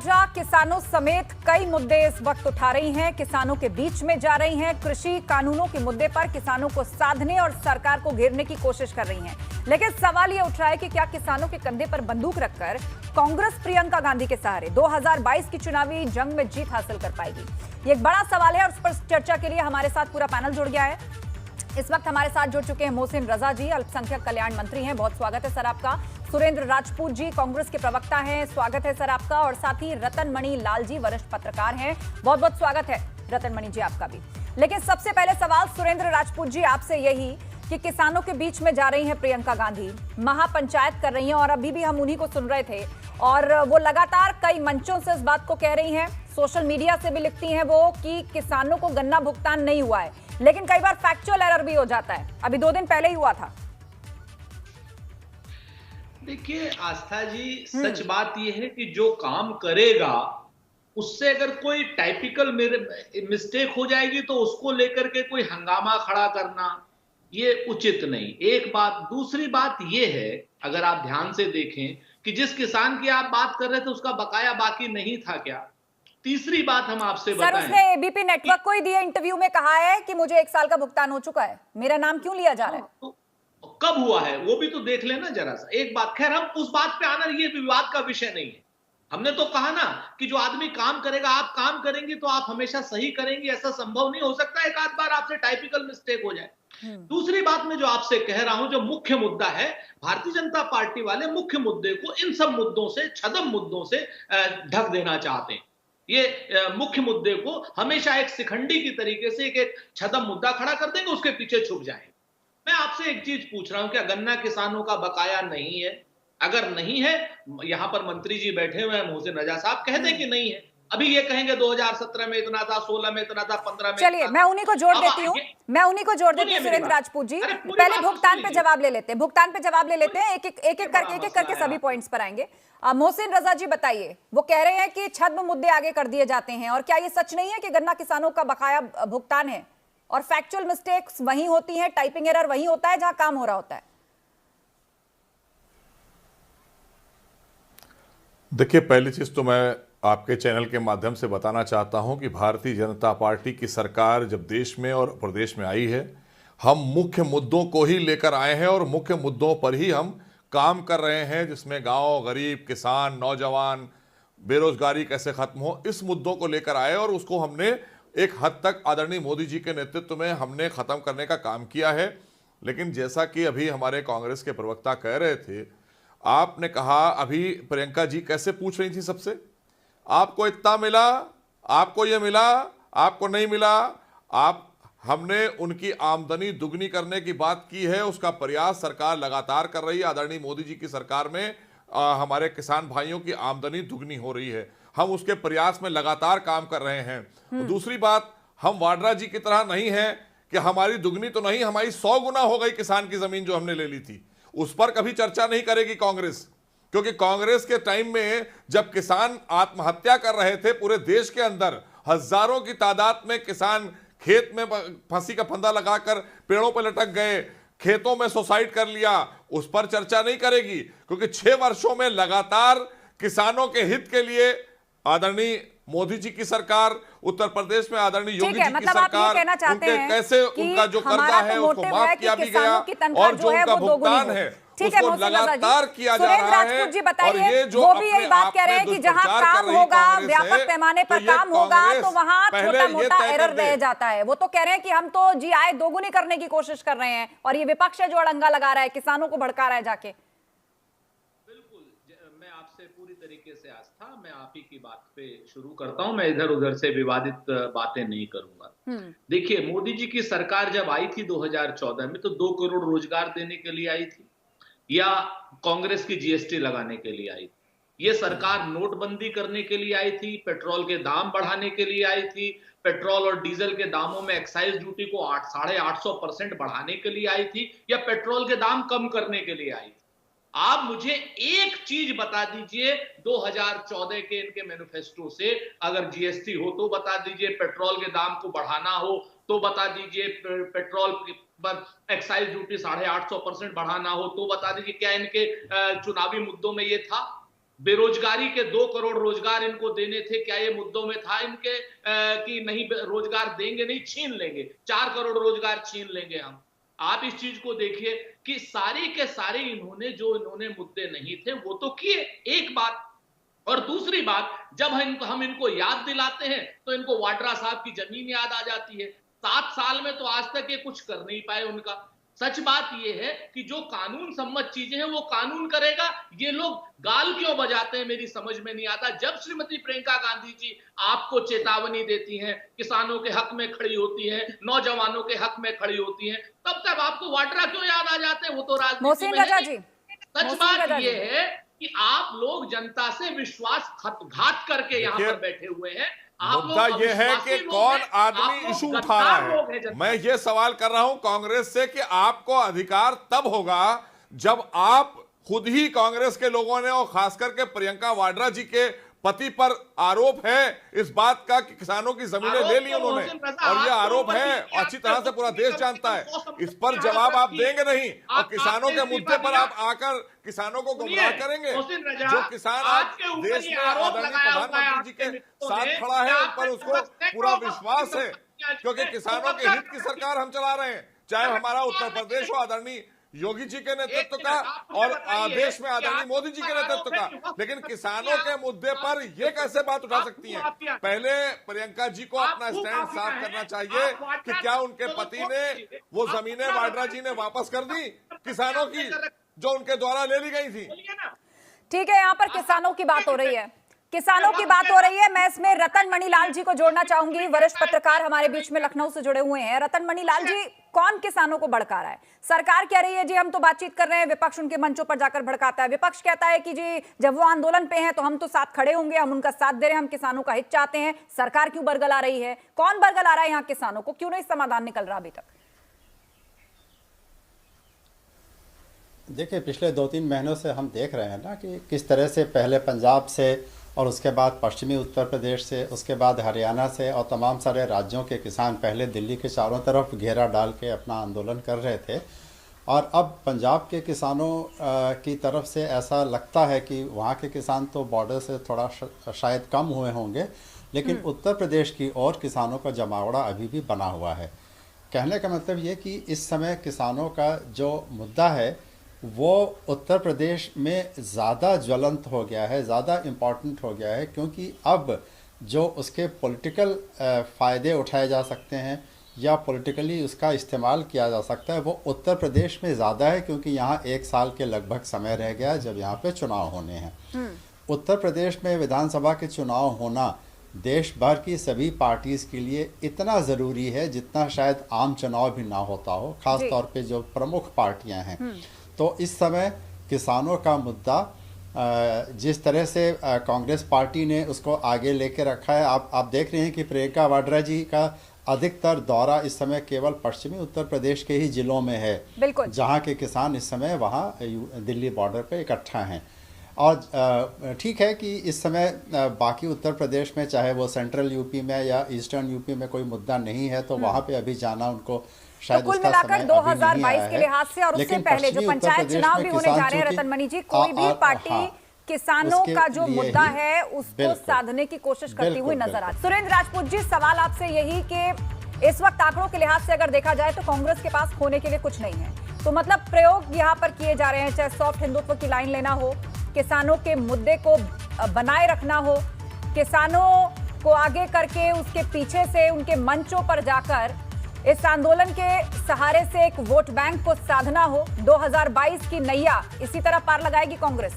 वाड्रा किसानों समेत कई मुद्दे इस वक्त उठा रही हैं, किसानों के बीच में जा रही हैं। कृषि कानूनों के मुद्दे पर किसानों को साधने और सरकार को घेरने की कोशिश कर रही हैं। लेकिन सवाल यह उठ रहा है कि क्या किसानों के कंधे पर बंदूक रखकर कांग्रेस प्रियंका गांधी के सहारे 2022 की चुनावी जंग में जीत हासिल कर पाएगी? ये एक बड़ा सवाल है और उस पर चर्चा के लिए हमारे साथ पूरा पैनल जुड़ गया है। इस वक्त हमारे साथ जुड़ चुके हैं मोहसिन रजा जी, अल्पसंख्यक कल्याण मंत्री हैं, बहुत स्वागत है सर आपका। सुरेंद्र राजपूत जी कांग्रेस के प्रवक्ता हैं, स्वागत है सर आपका। और साथ ही रतन मणि लाल जी वरिष्ठ पत्रकार हैं, बहुत बहुत स्वागत है रतन मणि जी आपका भी। लेकिन सबसे पहले सवाल सुरेंद्र राजपूत जी आपसे यही कि किसानों के बीच में जा रही हैं प्रियंका गांधी, महापंचायत कर रही हैं और अभी भी हम उन्हीं को सुन रहे थे और वो लगातार कई मंचों से इस बात को कह रही हैं, सोशल मीडिया से भी लिखती हैं वो कि किसानों को गन्ना भुगतान नहीं हुआ है, लेकिन कई बार फैक्चुअल एरर भी हो जाता है। अभी 2 दिन पहले ही हुआ था। देखिए आस्था जी, सच बात यह है कि जो काम करेगा उससे अगर कोई टाइपिकल मिस्टेक हो जाएगी तो उसको लेकर के कोई हंगामा खड़ा करना ये उचित नहीं। एक बात, दूसरी बात यह है, अगर आप ध्यान से देखें कि जिस किसान की आप बात कर रहे थे उसका बकाया बाकी नहीं था क्या? तीसरी बात हम आपसे बताएं, सर उसने एबीपी नेटवर्क को ही दिए इंटरव्यू में कहा है कि मुझे 1 साल का भुगतान हो चुका है, मेरा नाम क्यों लिया जा रहा है? तो कब हुआ है वो भी तो देख लेना जरा सा। एक बात, खैर हम उस बात पे आना, ये विवाद का विषय नहीं है। हमने तो कहा ना कि जो आदमी काम करेगा, आप काम करेंगे तो आप हमेशा सही करेंगे, ऐसा संभव नहीं हो सकता एक आध बार आपसे टाइपिकल मिस्टेक हो जाए। दूसरी बात मैं जो आपसे कह रहा हूं, जो मुख्य मुद्दा है, भारतीय जनता पार्टी वाले मुख्य मुद्दे को इन सब मुद्दों से, छद्म मुद्दों से ढक देना चाहते हैं। ये मुख्य मुद्दे को हमेशा एक शिखंडी की तरीके से एक छद्म मुद्दा खड़ा कर देंगे, उसके पीछे छुप जाएंगे। मैं आपसे एक चीज पूछ रहा हूं, क्या गन्ना किसानों का बकाया नहीं है? अगर नहीं है, यहां पर मंत्री जी बैठे हुए हैं, मोहसिन रजा साहब कह दें कि नहीं है। अभी ये कहेंगे 2017 में इतना था, 16 में इतना था, 15 में। चलिए मैं उन्हीं को जोड़ देती हूँ, सुरेंद्र राजपूत जी। पहले भुगतान पे जवाब ले लेते हैं, एक एक करके सभी पॉइंट्स पर आएंगे। मोहसिन रजा जी बताइए, वो कह रहे हैं कि छद्म मुद्दे आगे कर दिए जाते हैं, और क्या ये सच नहीं है कि गन्ना किसानों का बकाया भुगतान है और फैक्चुअल मिस्टेक्स वहीं होती हैं, टाइपिंग एरर वहीं होता है जहां काम हो रहा होता है? देखिए, पहली चीज तो मैं आपके चैनल के माध्यम से बताना चाहता हूं कि भारतीय जनता पार्टी की सरकार जब देश में और प्रदेश में आई है, हम मुख्य मुद्दों को ही लेकर आए हैं और मुख्य मुद्दों पर ही हम काम कर रहे हैं, जिसमें गांव, गरीब, किसान, नौजवान, बेरोजगारी कैसे खत्म हो, इस मुद्दों को लेकर आए और उसको हमने एक हद तक आदरणीय मोदी जी के नेतृत्व में हमने खत्म करने का काम किया है। लेकिन जैसा कि अभी हमारे कांग्रेस के प्रवक्ता कह रहे थे, आपने कहा अभी प्रियंका जी कैसे पूछ रही थी सबसे, आपको इतना मिला, आपको ये मिला, आपको नहीं मिला। हमने उनकी आमदनी दुगनी करने की बात की है, उसका प्रयास सरकार लगातार कर रही है। आदरणीय मोदी जी की सरकार में हमारे किसान भाइयों की आमदनी दुगनी हो रही है, हम उसके प्रयास में लगातार काम कर रहे हैं। दूसरी बात, हम वाड्रा जी की तरह नहीं है कि हमारी दुगनी तो नहीं, हमारी 100 गुना हो गई किसान की जमीन जो हमने ले ली थी, उस पर कभी चर्चा नहीं करेगी कांग्रेस। क्योंकि कांग्रेस के टाइम में जब किसान आत्महत्या कर रहे थे, पूरे देश के अंदर हजारों की तादाद में किसान खेत में फांसी का फंदा लगाकर पेड़ों पर लटक गए, खेतों में सुसाइड कर लिया, उस पर चर्चा नहीं करेगी। क्योंकि 6 वर्षों में लगातार किसानों के हित के लिए आदरणीय मोदी जी की सरकार, उत्तर प्रदेश में आदरणीय योगी जी की सरकार, उनके कैसे उनका जो कर्जा है उसको माफ किया भी गया और जो उनका भुगतान है उसको लगातार किया जा रहा है। और ये जो वो भी यही बात कह रहे हैं कि जहां काम होगा, व्यापक पैमाने पर काम होगा, तो वहां छोटा मोटा एरर रह जाता है। वो तो कह रहे हैं कि हम तो जी आय दोगुनी करने की कोशिश कर रहे हैं और ये विपक्ष है जो अड़ंगा लगा रहा है, किसानों को भड़का रहा है जाके। मैं आपसे पूरी तरीके से आस्था, मैं आप ही की बात पे शुरू करता हूं, मैं इधर उधर से विवादित बातें नहीं करूंगा। देखिए, मोदी जी की सरकार जब आई थी 2014 में, तो 2 करोड़ रोजगार देने के लिए आई थी या कांग्रेस की जीएसटी लगाने के लिए आई थी? ये सरकार नोटबंदी करने के लिए आई थी, पेट्रोल के दाम बढ़ाने के लिए आई थी, पेट्रोल और डीजल के दामों में एक्साइज ड्यूटी को 850% बढ़ाने के लिए आई थी, या पेट्रोल के दाम कम करने के लिए आई थी? आप मुझे एक चीज बता दीजिए 2014 के इनके मैनिफेस्टो से, अगर जीएसटी हो तो बता दीजिए, पेट्रोल के दाम को बढ़ाना हो तो बता दीजिए, पेट्रोल पर एक्साइज ड्यूटी 850% बढ़ाना हो तो बता दीजिए, क्या इनके चुनावी मुद्दों में ये था? बेरोजगारी के 2 करोड़ रोजगार इनको देने थे, क्या ये मुद्दों में था इनके कि नहीं रोजगार देंगे नहीं, छीन लेंगे, 4 करोड़ रोजगार छीन लेंगे हम। आप इस चीज को देखिए कि सारी के सारे इन्होंने मुद्दे नहीं थे वो तो किए, एक बात। और दूसरी बात, जब हम इनको याद दिलाते हैं तो इनको वाड्रा साहब की जमीन याद आ जाती है। 7 साल में तो आज तक ये कुछ कर नहीं पाए उनका। सच बात ये है कि जो कानून सम्मत चीजें हैं वो कानून करेगा, ये लोग गाल क्यों बजाते हैं मेरी समझ में नहीं आता। जब श्रीमती प्रियंका गांधी जी आपको चेतावनी देती हैं, किसानों के हक में खड़ी होती हैं, नौजवानों के हक में खड़ी होती हैं, तब तक आपको वाड्रा क्यों याद आ जाते हैं? वो तो राजनीति में है। सच बात ये है कि आप लोग जनता से विश्वासघात करके यहाँ पर बैठे हुए हैं। मुद्दा यह है कि कौन आदमी इशू उठा रहा है। मैं ये सवाल कर रहा हूं कांग्रेस से कि आपको अधिकार तब होगा जब आप खुद ही कांग्रेस के लोगों ने और खास करके प्रियंका वाड्रा जी के पति पर आरोप है इस बात का कि किसानों की जमीनें ले ली उन्होंने, और ये आरोप है अच्छी तरह से पूरा देश जानता है। इस पर जवाब आप देंगे नहीं और किसानों के मुद्दे पर आप आकर किसानों को गुमराह करेंगे। जो किसान आज देश में आदरणीय प्रधानमंत्री जी के साथ खड़ा है उन पर उसको पूरा विश्वास है, क्योंकि किसानों के हित की सरकार हम चला रहे हैं, चाहे हमारा उत्तर प्रदेश हो आदरणीय योगी जी के नेतृत्व का और देश में आदरणीय मोदी जी के नेतृत्व का। लेकिन किसानों के मुद्दे पर ये कैसे बात उठा सकती हैं? पहले प्रियंका जी को अपना स्टैंड साफ करना चाहिए कि क्या उनके पति ने वो जमीनें वाड्रा जी ने वापस कर दी किसानों की जो उनके द्वारा ले ली गई थी। ठीक है, यहाँ पर किसानों की बात हो रही है, किसानों की बात हो रही है। मैं इसमें रतन मणिलाल जी को जोड़ना चाहूंगी, वरिष्ठ पत्रकार हमारे बीच में लखनऊ से जुड़े हुए हैं। रतन मणिलाल जी, कौन किसानों को भड़का रहा है? सरकार कह रही है जी हम तो बातचीत कर रहे हैं, विपक्ष उनके मंचों पर जाकर भड़काता है। विपक्ष कहता है कि जी जब वो आंदोलन पे हैं तो हम तो साथ खड़े होंगे, हम उनका साथ दे रहे हैं, हम किसानों का हित चाहते हैं। सरकार क्यों बरगला रही है? कौन बरगला रहा है यहाँ किसानों को? क्यों नहीं समाधान निकल रहा अभी तक? देखिए, पिछले 2-3 महीनों से हम देख रहे हैं ना कि किस तरह से पहले पंजाब से और उसके बाद पश्चिमी उत्तर प्रदेश से, उसके बाद हरियाणा से और तमाम सारे राज्यों के किसान पहले दिल्ली के चारों तरफ घेरा डाल के अपना आंदोलन कर रहे थे, और अब पंजाब के किसानों की तरफ से ऐसा लगता है कि वहाँ के किसान तो बॉर्डर से थोड़ा शायद कम हुए होंगे, लेकिन उत्तर प्रदेश की और किसानों का जमावड़ा अभी भी बना हुआ है। कहने का मतलब ये कि इस समय किसानों का जो मुद्दा है वो उत्तर प्रदेश में ज़्यादा ज्वलंत हो गया है, ज़्यादा इम्पॉर्टेंट हो गया है, क्योंकि अब जो उसके पॉलिटिकल फ़ायदे उठाए जा सकते हैं या पॉलिटिकली उसका इस्तेमाल किया जा सकता है वो उत्तर प्रदेश में ज़्यादा है, क्योंकि यहाँ 1 साल के लगभग समय रह गया जब यहाँ पे चुनाव होने हैं। उत्तर प्रदेश में विधानसभा के चुनाव होना देश भर की सभी पार्टीज़ के लिए इतना ज़रूरी है जितना शायद आम चुनाव भी ना होता हो, ख़ास तौर पे जो प्रमुख पार्टियां हैं। तो इस समय किसानों का मुद्दा जिस तरह से कांग्रेस पार्टी ने उसको आगे लेके रखा है, आप देख रहे हैं कि प्रियंका वाड्रा जी का अधिकतर दौरा इस समय केवल पश्चिमी उत्तर प्रदेश के ही जिलों में है, जहां के किसान इस समय वहां दिल्ली बॉर्डर पे इकट्ठा हैं। और ठीक है कि इस समय बाकी उत्तर प्रदेश में, चाहे वो सेंट्रल यूपी में या ईस्टर्न यूपी में कोई मुद्दा नहीं है, तो वहाँ पे अभी जाना उनको शायद तो कुल मिलाकर 2022 के लिहाज से और उससे पहले जो पंचायत चुनाव भी होने जा रहे हैं रतन मणि जी, कोई भी पार्टी किसानों का जो मुद्दा है उसको साधने की कोशिश करती हुई नजर आती। सुरेंद्र राजपूत जी, सवाल आपसे यही कि इस वक्त आंकड़ों के लिहाज से अगर देखा जाए तो कांग्रेस के पास खोने के लिए कुछ नहीं है, तो मतलब प्रयोग यहाँ पर किए जा रहे हैं, चाहे सॉफ्ट हिंदुत्व की लाइन लेना हो, किसानों के मुद्दे को बनाए रखना हो, किसानों को आगे करके उसके पीछे से उनके मंचों पर जाकर इस आंदोलन के सहारे से एक वोट बैंक को साधना हो। 2022 की नैया इसी तरह पार लगाएगी कांग्रेस?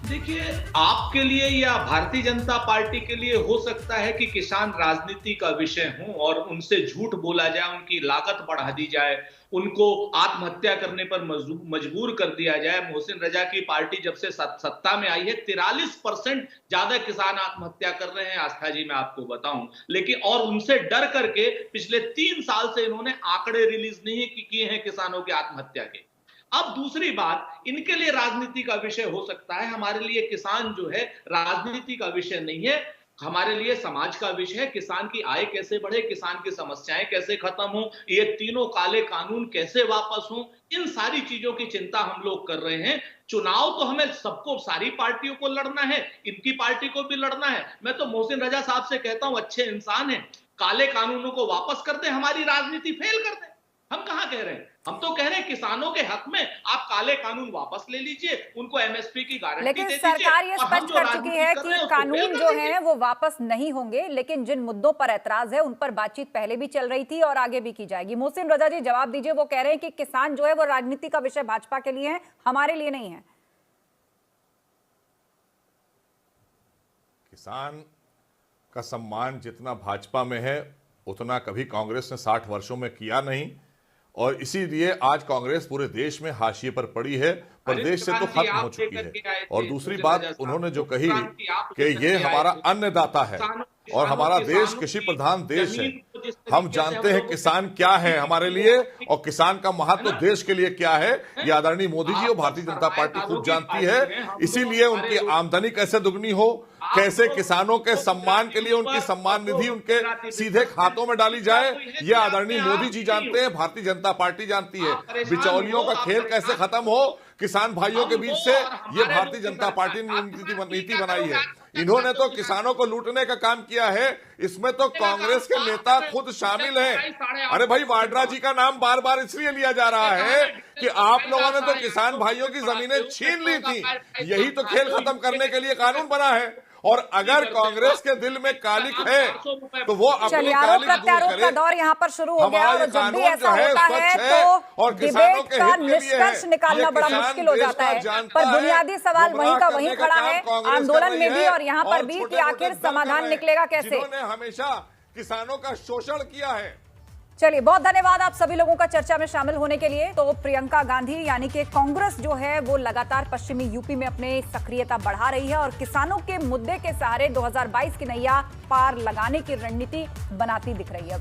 देखिए, आपके लिए या भारतीय जनता पार्टी के लिए हो सकता है कि किसान राजनीति का विषय हो और उनसे झूठ बोला जाए, उनकी लागत बढ़ा दी जाए, उनको आत्महत्या करने पर मजबूर कर दिया जाए। मोहसिन रजा की पार्टी जब से सत्ता में आई है 43% ज्यादा किसान आत्महत्या कर रहे हैं, आस्था जी मैं आपको बताऊं। लेकिन और उनसे डर करके पिछले 3 साल से इन्होंने आंकड़े रिलीज नहीं किए हैं किसानों की आत्महत्या के। अब दूसरी बात, इनके लिए राजनीति का विषय हो सकता है, हमारे लिए किसान जो है राजनीति का विषय नहीं है। हमारे लिए समाज का विषय है, किसान की आय कैसे बढ़े, किसान की समस्याएं कैसे खत्म हो, ये तीनों काले कानून कैसे वापस हो, इन सारी चीजों की चिंता हम लोग कर रहे हैं। चुनाव तो हमें सबको, सारी पार्टियों को लड़ना है, इनकी पार्टी को भी लड़ना है। मैं तो मोहसिन रजा साहब से कहता हूं, अच्छे इंसान हैं, काले कानूनों को वापस कर दें, हमारी राजनीति फेल कर दें। हम कहां कह रहे हैं, हम तो कह रहे हैं किसानों के हक में आप काले कानून वापस ले लीजिए, उनको एमएसपी की गारंटी दे लेकिन दीजिए। सरकार ये स्पष्ट कर चुकी है कि कानून जो है वो वापस नहीं होंगे, लेकिन जिन मुद्दों पर ऐतराज है उन पर बातचीत पहले भी चल रही थी और आगे भी की जाएगी। मोहसिन रजा जी जवाब दीजिए, वो कह रहे हैं कि किसान जो है वो राजनीति का विषय भाजपा के लिए है, हमारे लिए नहीं है। किसान का सम्मान जितना भाजपा में है उतना कभी कांग्रेस ने 60 वर्षों में किया नहीं, और इसीलिए आज कांग्रेस पूरे देश में हाशिए पर पड़ी है, प्रदेश से तो खत्म हो चुकी है। और दूसरी बात उन्होंने जो कही कि ये हमारा अन्नदाता है और हमारा देश कृषि प्रधान देश है, हम जानते हैं किसान क्या है हमारे लिए और किसान का महत्व देश के लिए क्या है, ये आदरणीय मोदी जी और भारतीय जनता पार्टी खूब जानती है। इसीलिए उनकी आमदनी कैसे दुगनी हो, कैसे किसानों के सम्मान के लिए उनकी सम्मान निधि उनके सीधे खातों में डाली जाए, ये आदरणीय मोदी जी जानते हैं, भारतीय जनता पार्टी जानती है। बिचौलियों का खेल कैसे खत्म हो किसान भाइयों के बीच से, ये भारतीय जनता पार्टी ने नीति बनाई है। इन्होंने तो किसानों को लूटने का काम किया है, इसमें तो कांग्रेस के नेता खुद शामिल हैं। अरे भाई, वाड्रा जी का नाम बार बार इसलिए लिया जा रहा है कि आप लोगों ने तो किसान भाइयों की जमीनें छीन ली थी, यही तो खेल खत्म करने के लिए कानून बना है। और अगर कांग्रेस के दिल में कालिक है तो वो अपनी कालिक प्रत्यारोप का दौर यहाँ पर शुरू हो गया, और जब भी ऐसा होता है तो डिबेट का निष्कर्ष निकालना बड़ा मुश्किल हो जाता है। पर बुनियादी सवाल वहीं का वहीं खड़ा है, आंदोलन में भी और यहाँ पर भी, कि आखिर समाधान निकलेगा कैसे। जिन्होंने हमेशा किसानों का शोषण किया है। चलिए, बहुत धन्यवाद आप सभी लोगों का चर्चा में शामिल होने के लिए। तो प्रियंका गांधी यानी कि कांग्रेस जो है वो लगातार पश्चिमी यूपी में अपनी सक्रियता बढ़ा रही है और किसानों के मुद्दे के सहारे 2022 की नैया पार लगाने की रणनीति बनाती दिख रही है।